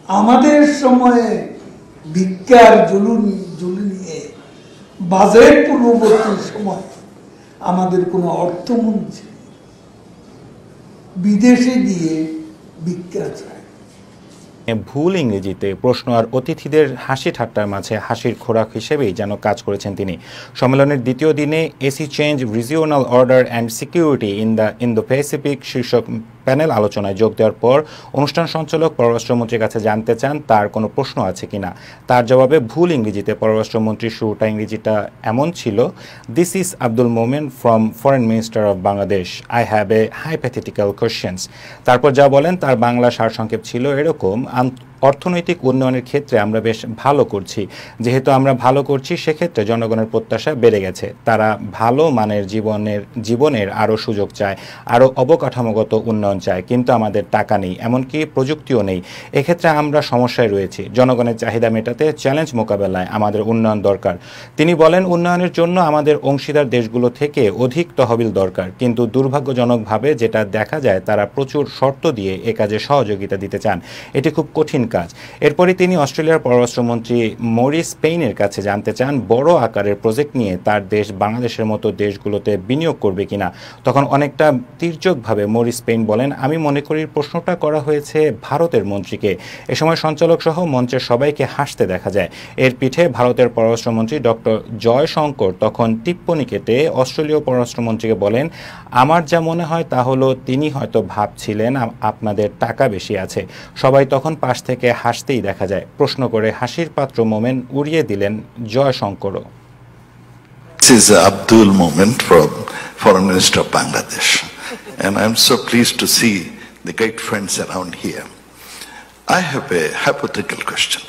আমাদের সময়ে ভিক্ষার ঝুলি নিয়ে বাজেট পূর্ববর্তী সময় আমাদের কোনো অর্থমন্ত্রী বিদেশে গিয়ে ভিক্ষা চায়। ভুল ইংরেজিতে প্রশ্ন আর অতিথিদের হাসি ঠাট্টার মাঝে হাসির খোরাক হিসেবেই যেন কাজ করেছেন তিনি। সম্মেলনের দ্বিতীয় দিনে AC change, regional order and security in the Pacific শীর্ষক প্যানেল আলোচনায় যোগ দেওয়ার পর অনুষ্ঠান সঞ্চালক পররাষ্ট্রমন্ত্রীর কাছে জানতে চান তার কোনো প্রশ্ন আছে কিনা। তার জবাবে ভুল ইংরেজিতে পররাষ্ট্রমন্ত্রীর শুরুটা ইংরেজিটা এমন ছিল, this is Abdul Momen from foreign minister of Bangladesh, I have a hypothetical questions. তারপর যা বলেন তার বাংলা সারসংক্ষেপ ছিল এরকম, অর্থনৈতিক উন্নয়নের ক্ষেত্রে আমরা বেশ ভালো করছি, যেহেতু আমরা ভালো করছি সেক্ষেত্রে জনগণের প্রত্যাশা বেড়ে গেছে, তারা ভালো মানের জীবনের আরও সুযোগ চায়, আরও অবকাঠামোগত উন্নয়ন চায়, কিন্তু আমাদের টাকা নেই, এমনকি প্রযুক্তিও নেই। এক্ষেত্রে আমরা সমস্যায় রয়েছি। জনগণের চাহিদা মেটাতে চ্যালেঞ্জ মোকাবেলায় আমাদের উন্নয়ন দরকার। তিনি বলেন উন্নয়নের জন্য আমাদের অংশীদার দেশগুলো থেকে অধিক তহবিল দরকার, কিন্তু দুর্ভাগ্যজনকভাবে যেটা দেখা যায় তারা প্রচুর শর্ত দিয়ে এ কাজে সহযোগিতা দিতে চান। এটি খুব কঠিন কাজ। এরপরই তিনি অস্ট্রেলিয়ার পররাষ্ট্রমন্ত্রী মরিস পেইনের কাছে জানতে চান বড় আকারের প্রজেক্ট নিয়ে তার দেশ বাংলাদেশের মতো দেশগুলোতে বিনিয়োগ করবে কিনা। তখন অনেকটা তির্যকভাবে মরিস পেইন বলেন, আমি মনে করি প্রশ্নটা করা হয়েছে ভারতের মন্ত্রীকে। এ সময় সঞ্চালক সহ মঞ্চের সবাইকে হাসতে দেখা যায়। এর পিঠে ভারতের পররাষ্ট্রমন্ত্রী ডক্টর জয়শঙ্কর তখন টিপ্পনি কেটে অস্ট্রেলীয় পররাষ্ট্রমন্ত্রীকে বলেন, আমার যা মনে হয় তা হলো তিনি হয়তো ভাবছিলেন আপনাদের টাকা বেশি আছে। সবাই তখন পাশ থেকে হাসতেই দেখা যায়। প্রশ্ন করে হাসির পাত্র মোমেন উড়িয়ে দিলেন জয়শঙ্করও। This is Abdul Momen from Foreign Minister of Bangladesh, and I'm so pleased to see the great friends around here. I have a hypothetical question.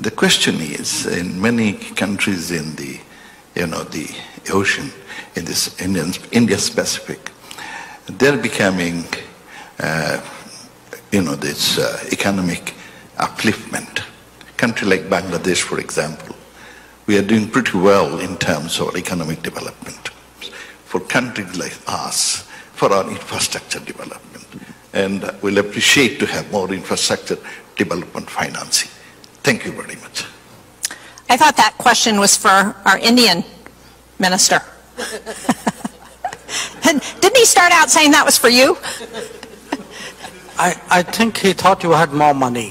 The question is, in many countries in the ocean, in this India-Pacific, they're becoming this economic upliftment. A country like Bangladesh, for example, we are doing pretty well in terms of economic development. For countries like us, for our infrastructure development, and we'll appreciate to have more infrastructure development financing. Thank you very much. I thought that question was for our Indian minister. Didn't he start out saying that was for you? I think he thought you had more money.